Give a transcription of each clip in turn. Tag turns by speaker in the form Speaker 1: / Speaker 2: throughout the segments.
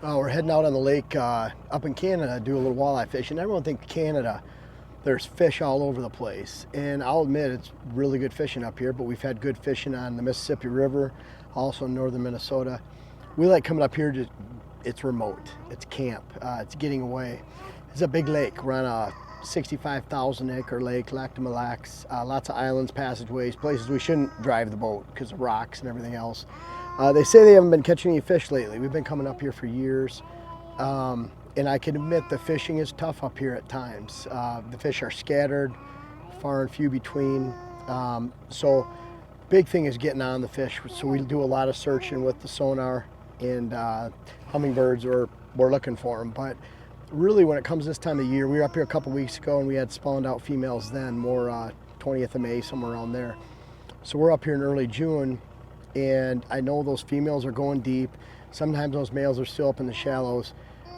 Speaker 1: We're heading out on the lake up in Canada to do a little walleye fishing. Everyone thinks Canada, there's fish all over the place. And I'll admit it's really good fishing up here, but we've had good fishing on the Mississippi River, also in northern Minnesota. We like coming up here, it's remote, it's camp, it's getting away. It's a big lake. We're on a 65,000 acre lake, Lac de Mille Lacs, lots of islands, passageways, places we shouldn't drive the boat because of rocks and everything else. They say they haven't been catching any fish lately. We've been coming up here for years. And I can admit the fishing is tough up here at times. The fish are scattered, far and few between. So big thing is getting on the fish. So we do a lot of searching with the sonar and hummingbirds, we're looking for them. But really when it comes this time of year, we were up here a couple weeks ago and we had spawned out females then, more 20th of May, somewhere around there. So we're up here in early June and I know those females are going deep. Sometimes those males are still up in the shallows.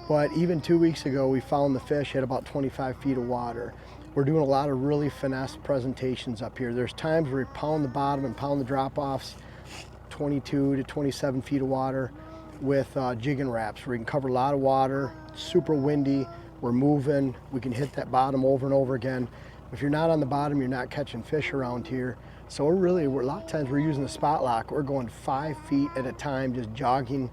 Speaker 1: But even 2 weeks ago, we found the fish at about 25 feet of water. We're doing a lot of really finesse presentations up here. There's times where we pound the bottom and pound the drop-offs 22 to 27 feet of water with jigging wraps, where we can cover a lot of water, super windy, we're moving, we can hit that bottom over and over again. If you're not on the bottom, you're not catching fish around here. So we're a lot of times we're using the spot lock. We're going 5 feet at a time, just jogging,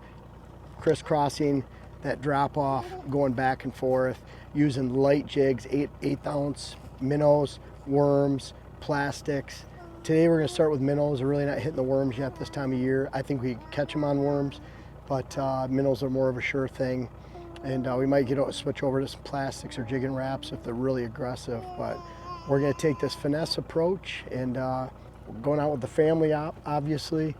Speaker 1: crisscrossing that drop off, going back and forth, using light jigs, 8 ounce minnows, worms, plastics. Today we're gonna start with minnows. We're really not hitting the worms yet this time of year. I think we catch them on worms, but minnows are more of a sure thing. And we might switch over to some plastics or jigging wraps if they're really aggressive. But we're gonna take this finesse approach and we're going out with the family, obviously.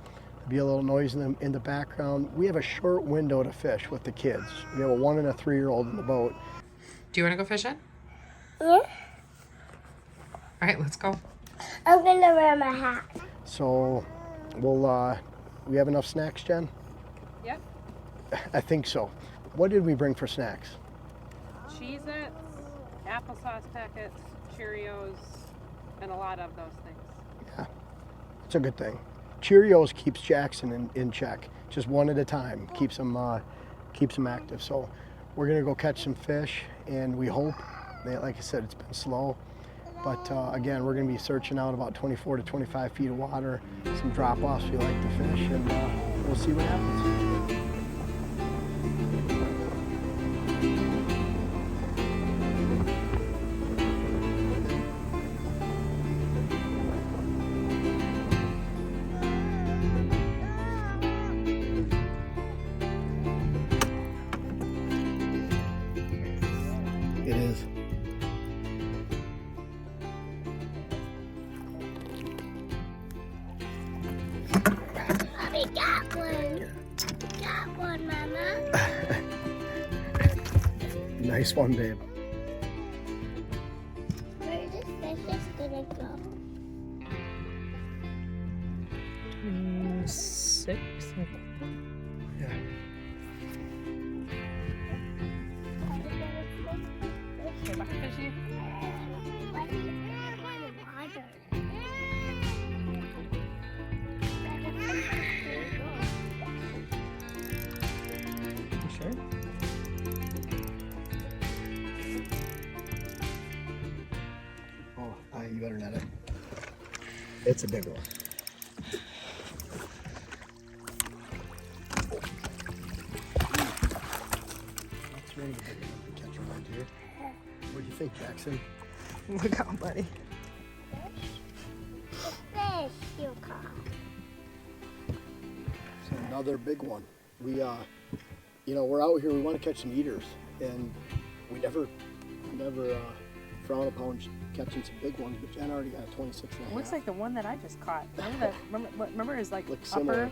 Speaker 1: Be a little noise in the background. We have a short window to fish with the kids. We have a 1 and a 3-year-old in the boat.
Speaker 2: Do you want to go fishing?
Speaker 3: Yeah.
Speaker 2: All right, let's go.
Speaker 3: I'm gonna wear my hat.
Speaker 1: So we have enough snacks, Jen?
Speaker 4: Yep.
Speaker 1: I think so. What did we bring for snacks?
Speaker 4: Cheez-Its, applesauce packets, Cheerios, and a lot of those things.
Speaker 1: Yeah, it's a good thing. Cheerios keeps Jackson in check, just one at a time, keeps him active. So we're gonna go catch some fish, and we hope, like I said, it's been slow, but again, we're gonna be searching out about 24 to 25 feet of water, some drop-offs we like to fish, and we'll see what happens. It is.
Speaker 3: Mommy got one. Got one, Mama.
Speaker 1: Nice one, babe.
Speaker 3: Where this fish is gonna go?
Speaker 2: 6.
Speaker 1: Yeah.
Speaker 2: You sure?
Speaker 1: Oh, you better net it. It's a big one. That's really the big one to catch around here. What do you think, Jackson?
Speaker 2: Look out, buddy.
Speaker 3: Fish, you call.
Speaker 1: So another big one. We, we're out here. We want to catch some eaters, and we never frown upon catching some big ones. But Jen already got a 26 and a half.
Speaker 4: It looks like the one that I just caught. Remember is like
Speaker 1: Looks
Speaker 4: upper,
Speaker 1: similar.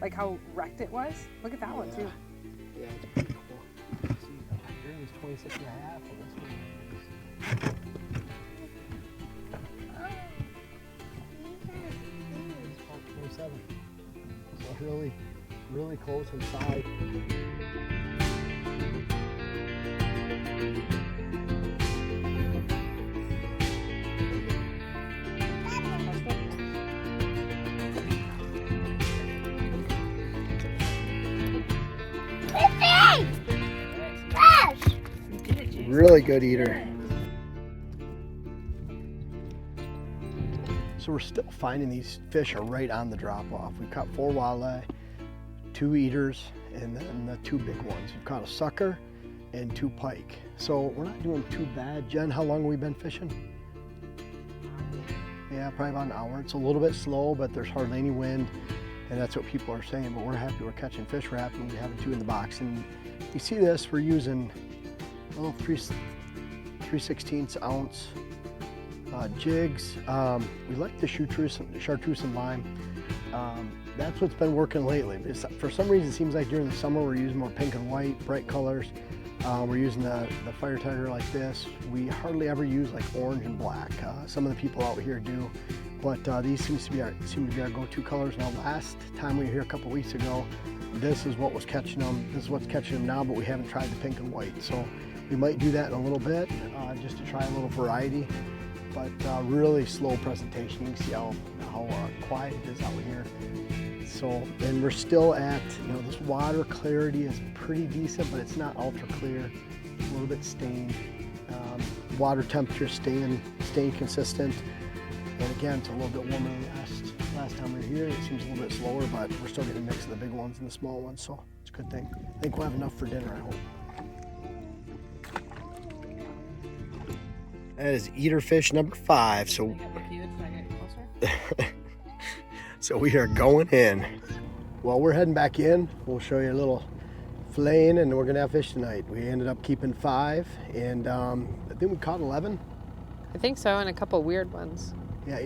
Speaker 4: like how wrecked it was? Look at that one too.
Speaker 1: Yeah, it's pretty cool. See, here was 26 and a half, and this one was 27. So really, really close inside.
Speaker 3: Fish!
Speaker 1: Really good eater. So we're still finding these fish are right on the drop off. We caught 4 walleye, 2 eaters, and then the 2 big ones. We've caught a sucker and 2 pike. So we're not doing too bad. Jen, how long have we been fishing? Yeah, probably about an hour. It's a little bit slow, but there's hardly any wind, and that's what people are saying. But we're happy we're catching fish. We're happy we have 2 in the box. And you see this, we're using a little 3/16 ounce jigs. We like the chartreuse and lime. That's what's been working lately. For some reason, it seems like during the summer we're using more pink and white, bright colors. We're using the Fire Tiger like this. We hardly ever use like orange and black. Some of the people out here do, but these seem to be our go-to colors. Now, last time we were here a couple weeks ago, this is what was catching them. This is what's catching them now, but we haven't tried the pink and white. So we might do that in a little bit, just to try a little variety. But really slow presentation. You can see how quiet it is out here. So, and we're still at, this water clarity is pretty decent, but it's not ultra clear. A little bit stained. Water temperature staying consistent. And again, it's a little bit warmer than last time we were here. It seems a little bit slower, but we're still getting a mix of the big ones and the small ones, so it's a good thing. I think we'll have enough for dinner, I hope. That is eater fish number 5. So, so we are going in. Well, we're heading back in. We'll show you a little filleting, and we're gonna have fish tonight. We ended up keeping 5, and I think we caught 11.
Speaker 2: I think so, and a couple weird ones.
Speaker 1: Yeah,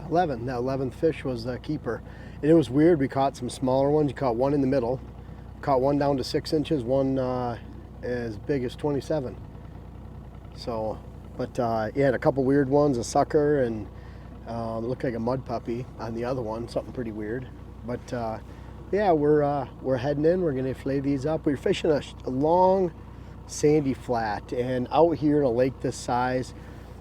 Speaker 1: 11. That 11th fish was the keeper. And it was weird. We caught some smaller ones. You caught one in the middle. Caught one down to 6 inches. One as big as 27. So. But yeah, and a couple weird ones, a sucker, and looked like a mud puppy on the other one, something pretty weird. But yeah, we're heading in. We're gonna fillet these up. We're fishing a long, sandy flat, and out here in a lake this size,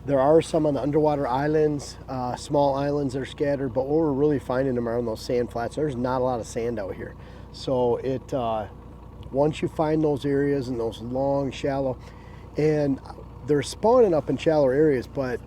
Speaker 1: there are some on the underwater islands, small islands that are scattered. But what we're really finding them are on those sand flats. There's not a lot of sand out here, so it once you find those areas and those long, shallow, and they're spawning up in shallow areas, but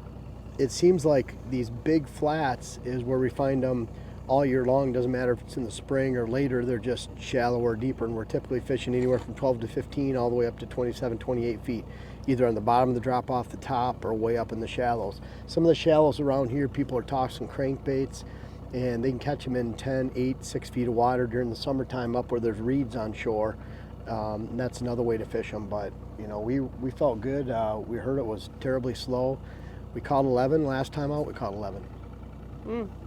Speaker 1: it seems like these big flats is where we find them all year long. Doesn't matter if it's in the spring or later, they're just shallower, deeper, and we're typically fishing anywhere from 12 to 15 all the way up to 27, 28 feet, either on the bottom of the drop off the top or way up in the shallows. Some of the shallows around here, people are tossing crankbaits, and they can catch them in 10, 8, 6 feet of water during the summertime up where there's reeds on shore. And that's another way to fish them, but we felt good. We heard it was terribly slow. We caught 11 last time out. We caught 11.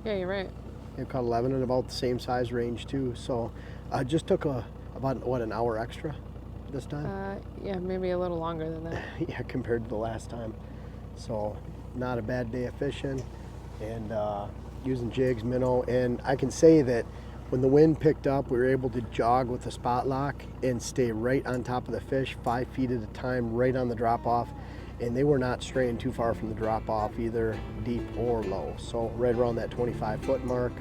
Speaker 2: Yeah, you're right.
Speaker 1: We caught 11 in about the same size range too. So just took about an hour extra this time.
Speaker 2: Yeah, maybe a little longer than that.
Speaker 1: Yeah, compared to the last time. So not a bad day of fishing, and using jigs, minnow, and I can say that when the wind picked up, we were able to jog with the spot lock and stay right on top of the fish, 5 feet at a time, right on the drop off. And they were not straying too far from the drop off, either deep or low. So right around that 25-foot mark.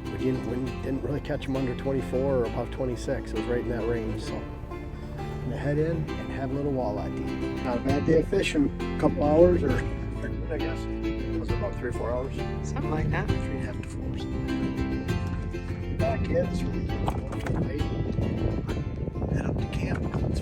Speaker 1: We didn't really catch them under 24 or above 26. It was right in that range. So I'm gonna head in and have a little walleye deep. Not a bad day of fishing. A couple hours, or I guess. Was it about 3 or 4 hours?
Speaker 2: Something like that.
Speaker 1: 3.5 to 4. Back in, so we can head up to camp. It's